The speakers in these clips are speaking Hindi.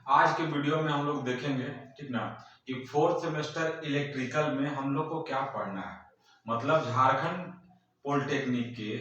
आज के वीडियो में हम लोग देखेंगे, ठीक ना, कि फोर्थ सेमेस्टर इलेक्ट्रिकल में हम लोग को क्या पढ़ना है। मतलब झारखंड पॉलिटेक्निक के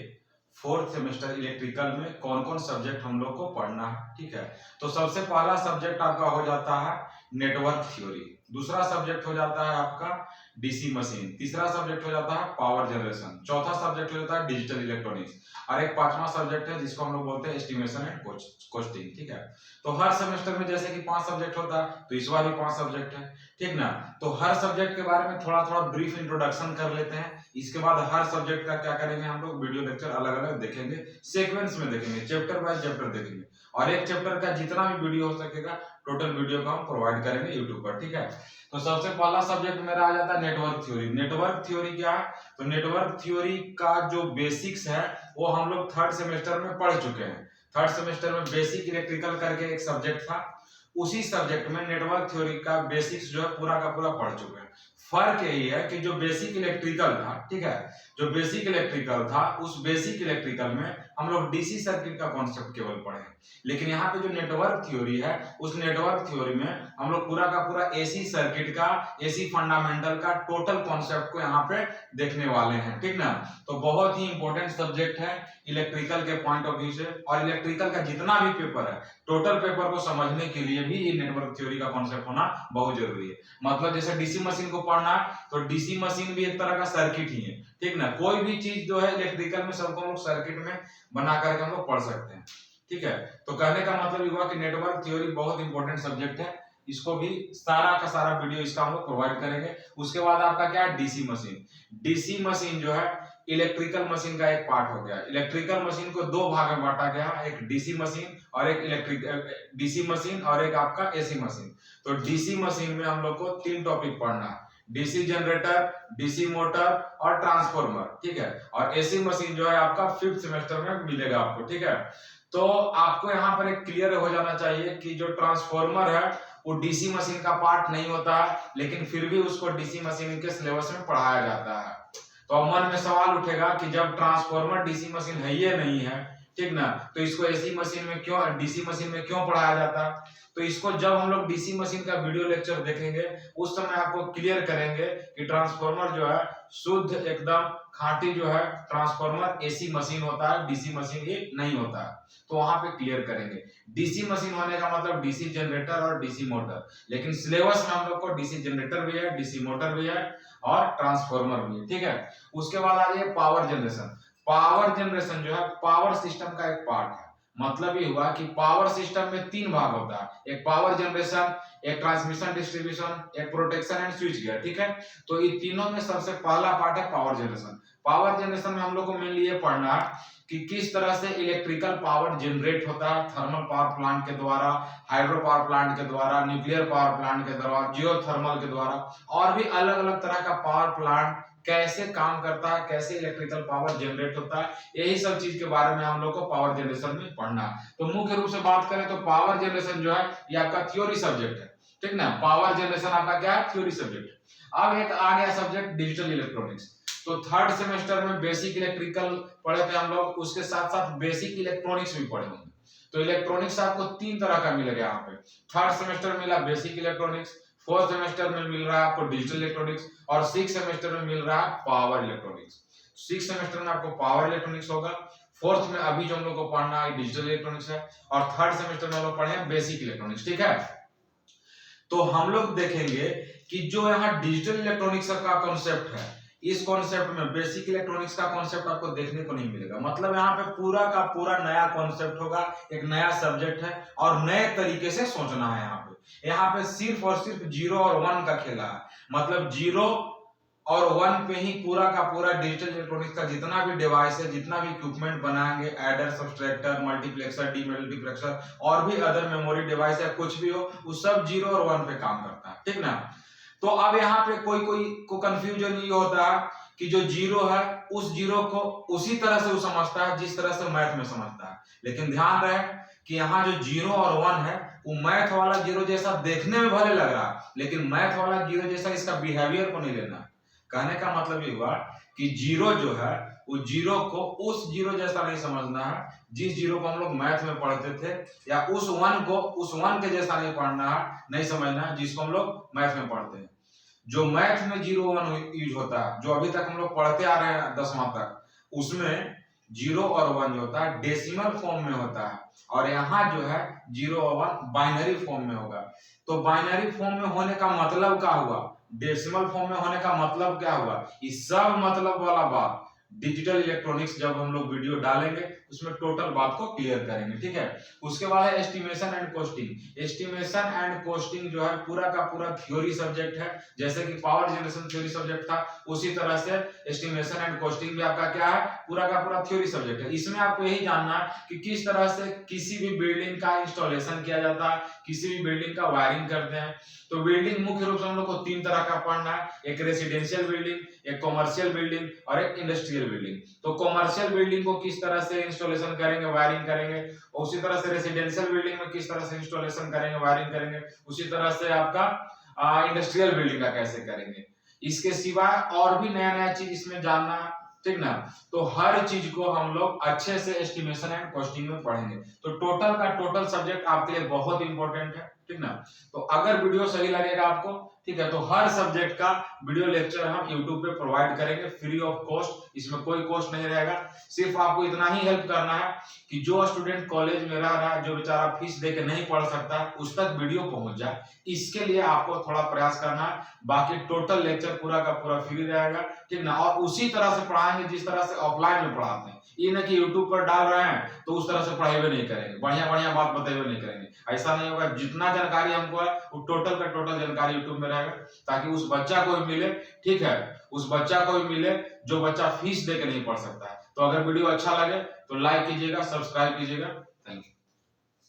फोर्थ सेमेस्टर इलेक्ट्रिकल में कौन कौन सब्जेक्ट हम लोग को पढ़ना है। ठीक है, तो सबसे पहला सब्जेक्ट आपका हो जाता है नेटवर्क थ्योरी, दूसरा सब्जेक्ट हो जाता है आपका डीसी मशीन, तीसरा सब्जेक्ट हो जाता है पावर जनरेशन, चौथा सब्जेक्ट हो जाता है डिजिटल इलेक्ट्रॉनिक्स और एक पांचवा सब्जेक्ट है जिसको हम लोग बोलते हैं एस्टिमेशन एंड कॉस्टिंग। ठीक है, तो हर सेमेस्टर में जैसे कि 5 सब्जेक्ट होता है तो इस बार भी 5 सब्जेक्ट है। ठीक ना, तो हर सब्जेक्ट के बारे में थोड़ा थोड़ा ब्रीफ इंट्रोडक्शन कर लेते हैं। इसके बाद हर सब्जेक्ट का क्या करेंगे, हम लोग वीडियो लेक्चर अलग अलग देखेंगे, सीक्वेंस में देखेंगे, चैप्टर बाय चैप्टर देखेंगे और एक चैप्टर का जितना भी वीडियो हो सकेगा टोटल वीडियो का हम प्रोवाइड करेंगे यूट्यूब पर। ठीक है, तो सबसे पहला सब्जेक्ट मेरा आ जाता है नेटवर्क थ्योरी। नेटवर्क थ्योरी क्या है, तो नेटवर्क थ्योरी का जो बेसिक्स है वो हम लोग थर्ड सेमेस्टर में पढ़ चुके हैं। थर्ड सेमेस्टर में बेसिक इलेक्ट्रिकल करके एक सब्जेक्ट था, उसी सब्जेक्ट में नेटवर्क थ्योरी का बेसिक्स जो है पूरा का पूरा पढ़ चुके हैं। फर्क यही है कि जो बेसिक इलेक्ट्रिकल था, ठीक है, जो बेसिक इलेक्ट्रिकल था उस बेसिक इलेक्ट्रिकल में हम लोग डीसी सर्किट का कॉन्सेप्ट केवल पढ़े, लेकिन यहाँ पे जो नेटवर्क थ्योरी है उस नेटवर्क थ्योरी में हम लोग पूरा का पूरा एसी सर्किट का, एसी फंडामेंटल का टोटल कॉन्सेप्ट को यहाँ पे देखने वाले हैं। ठीक ना, तो बहुत ही इंपॉर्टेंट सब्जेक्ट है इलेक्ट्रिकल के पॉइंट ऑफ व्यू से, और इलेक्ट्रिकल का जितना भी पेपर है टोटल पेपर को समझने के लिए भी ये नेटवर्क थ्योरी का कॉन्सेप्ट होना बहुत जरूरी है। मतलब जैसे डीसी मशीन को पढ़ना है तो डीसी मशीन भी एक तरह का सर्किट ही है। ठीक ना, कोई भी चीज जो है इलेक्ट्रिकल में सबको हम लोग सर्किट में बना करके हम लोग पढ़ सकते हैं। ठीक है, तो कहने का मतलब हुआ कि नेटवर्क थ्योरी बहुत इंपॉर्टेंट सब्जेक्ट है, इसको भी सारा का सारा वीडियो इसका हम लोग प्रोवाइड करेंगे। उसके बाद आपका क्या है, डीसी मशीन। डीसी मशीन जो है इलेक्ट्रिकल मशीन का एक पार्ट हो गया। इलेक्ट्रिकल मशीन को दो भाग में बांटा गया, एक डीसी मशीन और एक डीसी मशीन और एक आपका एसी मशीन। तो डीसी मशीन में हम लोग को 3 टॉपिक पढ़ना है, डीसी जनरेटर, डीसी मोटर और ट्रांसफॉर्मर। ठीक है, और एसी मशीन जो है आपका 5th सेमेस्टर में मिलेगा आपको। ठीक है, तो आपको यहाँ पर एक क्लियर हो जाना चाहिए कि जो ट्रांसफॉर्मर है वो डीसी मशीन का पार्ट नहीं होता है, लेकिन फिर भी उसको डीसी मशीन के सिलेबस में पढ़ाया जाता है। तो अब मन में सवाल उठेगा कि जब ट्रांसफॉर्मर डीसी मशीन है ये नहीं है, ठीक ना, तो इसको एसी मशीन में क्यों, डीसी मशीन में क्यों पढ़ाया जाता है। तो इसको जब हम लोग डीसी मशीन का वीडियो लेक्चर देखेंगे उस समय आपको क्लियर करेंगे कि ट्रांसफॉर्मर जो है शुद्ध एकदम खांटी जो है ट्रांसफॉर्मर एसी मशीन होता है, डीसी मशीन ये नहीं होता है। तो वहां पे क्लियर करेंगे डीसी मशीन होने का मतलब डीसी जनरेटर और डीसी मोटर, लेकिन सिलेबस में हम लोग को डीसी जनरेटर भी है, डीसी मोटर भी है और ट्रांसफॉर्मर भी है। ठीक है, उसके बाद आ जाइए पावर जनरेशन। पावर जनरेशन जो है पावर सिस्टम का एक पार्ट है। मतलब ये हुआ कि पावर सिस्टम में 3 भाग होता है, एक पावर जनरेशन, एक ट्रांसमिशन डिस्ट्रीब्यूशन, एक प्रोटेक्शन एंड स्विच गियर। ठीक है, तो इन तीनों में सबसे पहला पार्ट है पावर जनरेशन। पावर जनरेशन में हम लोग को मेनली ये पढ़ना है कि किस तरह से इलेक्ट्रिकल पावर जनरेट होता है, थर्मल पावर प्लांट के द्वारा, हाइड्रो पावर प्लांट के द्वारा, न्यूक्लियर पावर प्लांट के द्वारा, जियोथर्मल के द्वारा, और भी अलग अलग तरह का पावर प्लांट कैसे काम करता है, कैसे इलेक्ट्रिकल पावर जनरेट होता है, यही सब चीज के बारे में हम लोग को पावर जनरेशन में पढ़ना है। तो मुख्य रूप से बात करें तो पावर जनरेशन जो है ये आपका थ्योरी सब्जेक्ट है। ठीक ना, पावर जनरेशन आपका क्या है, थ्योरी सब्जेक्ट। अब एक आ गया सब्जेक्ट डिजिटल इलेक्ट्रॉनिक्स। तो थर्ड सेमेस्टर में बेसिक इलेक्ट्रिकल पढ़े थे हम लोग, उसके साथ साथ बेसिक इलेक्ट्रॉनिक्स भी पढ़े होंगे। तो इलेक्ट्रॉनिक्स आपको 3 तरह का मिलेगा यहाँ पे। थर्ड सेमेस्टर में मिला बेसिक इलेक्ट्रॉनिक्स, फोर्थ सेमेस्टर में मिल रहा है आपको डिजिटल इलेक्ट्रॉनिक्स और 6th सेमेस्टर में मिल रहा है पावर इलेक्ट्रॉनिक्स। 6th सेमेस्टर में आपको पावर इलेक्ट्रॉनिक्स होगा, फोर्थ में अभी जो हम लोग को पढ़ना है डिजिटल इलेक्ट्रॉनिक्स है, और थर्ड सेमेस्टर में हम लोग पढ़े बेसिक इलेक्ट्रॉनिक्स। ठीक है, तो हम लोग देखेंगे कि जो यहाँ डिजिटल इलेक्ट्रॉनिक्स का कॉन्सेप्ट है, इस कॉन्सेप्ट में बेसिक इलेक्ट्रॉनिक्स का कॉन्सेप्ट आपको देखने को नहीं मिलेगा। मतलब यहाँ पे पूरा का पूरा नया कॉन्सेप्ट होगा, एक नया सब्जेक्ट है और नए तरीके से सोचना है। यहाँ पे सिर्फ और सिर्फ 0 और 1 का खेला है। मतलब 0 और 1 पे ही पूरा का पूरा डिजिटल इलेक्ट्रॉनिक्स का जितना भी डिवाइस है, जितना भी इक्विपमेंट बनाएंगे, एडर, सब्सट्रैक्टर, मल्टीप्लेक्सर, डीमल्टीप्लेक्सर और भी अदर मेमोरी डिवाइस है, कुछ भी हो, वो सब 0 और 1 पे काम करता है। ठीक ना, तो अब यहाँ पे कोई कोई को कंफ्यूजन ये होता है कि जो 0 है उस 0 को उसी तरह से वो समझता है जिस तरह से मैथ में समझता है, लेकिन ध्यान रहे कि यहाँ जो 0 और 1 है वो मैथ वाला 0 जैसा देखने में भले लग रहा है, लेकिन मैथ वाला 0 जैसा इसका बिहेवियर को नहीं लेना। कहने का मतलब ये हुआ कि 0 जो है उस जीरो को उस जीरो जैसा नहीं समझना है जिस जीरो को हम लोग मैथ में पढ़ते थे, या उस वन को उस वन के जैसा नहीं पढ़ना है, नहीं समझना है जिसको हम लोग मैथ में पढ़ते हैं। जो मैथ में 0 1 यूज होता है, जो अभी तक हम लोग पढ़ते आ रहे हैं 10वां तक, उसमें 0 और 1 जो होता है डेसिमल फॉर्म में होता है, और यहाँ जो है 0 और 1 बाइनरी फॉर्म में होगा। तो बाइनरी फॉर्म में होने का मतलब क्या हुआ, डेसिमल फॉर्म में होने का मतलब क्या हुआ, इस सब मतलब वाला बात डिजिटल इलेक्ट्रॉनिक्स जब हम लोग वीडियो डालेंगे उसमें टोटल बात को क्लियर करेंगे, ठीक है। उसके बाद है estimation and costing. Estimation and costing जो है पूरा का पूरा थ्योरी सब्जेक्ट है, जैसे कि पावर जनरेशन थ्योरी सब्जेक्ट था, उसी तरह से एस्टिमेशन एंड कॉस्टिंग भी आपका क्या है, पूरा का पूरा थ्योरी सब्जेक्ट है। इसमें आपको यही जानना है कि किस तरह से किसी भी बिल्डिंग का इंस्टॉलेशन किया जाता है, किसी भी बिल्डिंग का वायरिंग करते हैं। तो बिल्डिंग मुख्य रूप से हम लोग को 3 तरह का पढ़ना है, एक रेसिडेंशियल बिल्डिंग, एक कॉमर्शियल बिल्डिंग और एक इंडस्ट्रियल बिल्डिंग। तो कॉमर्शियल बिल्डिंग को किस तरह से इंस्टॉलेशन करेंगे, वायरिंग करेंगे, उसी तरह से रेसिडेंशियल बिल्डिंग में किस तरह से इंस्टॉलेशन करेंगे, वायरिंग करेंगे, उसी तरह से आपका इंडस्ट्रियल बिल्डिंग का कैसे करेंगे। इसके सिवा और भी नया नया चीज इसमें जानना है, ठीक ना। तो हर चीज को हम लोग अच्छे से एस्टिमेशन एंड कॉस्टिंग में पढ़ेंगे। तो टोटल का टोटल सब्जेक्ट आपके लिए बहुत इंपॉर्टेंट है, ठीक ना। तो अगर वीडियो सही लगेगा आपको, ठीक है, तो हर सब्जेक्ट का वीडियो लेक्चर हम YouTube पे प्रोवाइड करेंगे फ्री ऑफ कॉस्ट। इसमें कोई कॉस्ट नहीं रहेगा, सिर्फ आपको इतना ही हेल्प करना है कि जो स्टूडेंट कॉलेज में रह रहा है, जो बेचारा फीस देके नहीं पढ़ सकता, उस तक वीडियो पहुंच जाए, इसके लिए आपको थोड़ा प्रयास करना है। बाकी टोटल लेक्चर पूरा का पूरा फ्री रहेगा, ठीक ना। और उसी तरह से पढ़ाएंगे जिस तरह से ऑफलाइन में पढ़ाते हैं। ये ना कि YouTube पर डाल रहे हैं तो उस तरह से पढ़ाई नहीं करेंगे, बढ़िया बढ़िया बात बताइए नहीं करेंगे, ऐसा नहीं होगा। जितना जानकारी हमको है वो टोटल का टोटल जानकारी YouTube में रहेगा, ताकि उस बच्चा को भी मिले, ठीक है, उस बच्चा को भी मिले जो बच्चा फीस दे के नहीं पढ़ सकता है। तो अगर वीडियो अच्छा लगे तो लाइक कीजिएगा, सब्सक्राइब कीजिएगा। Thank you.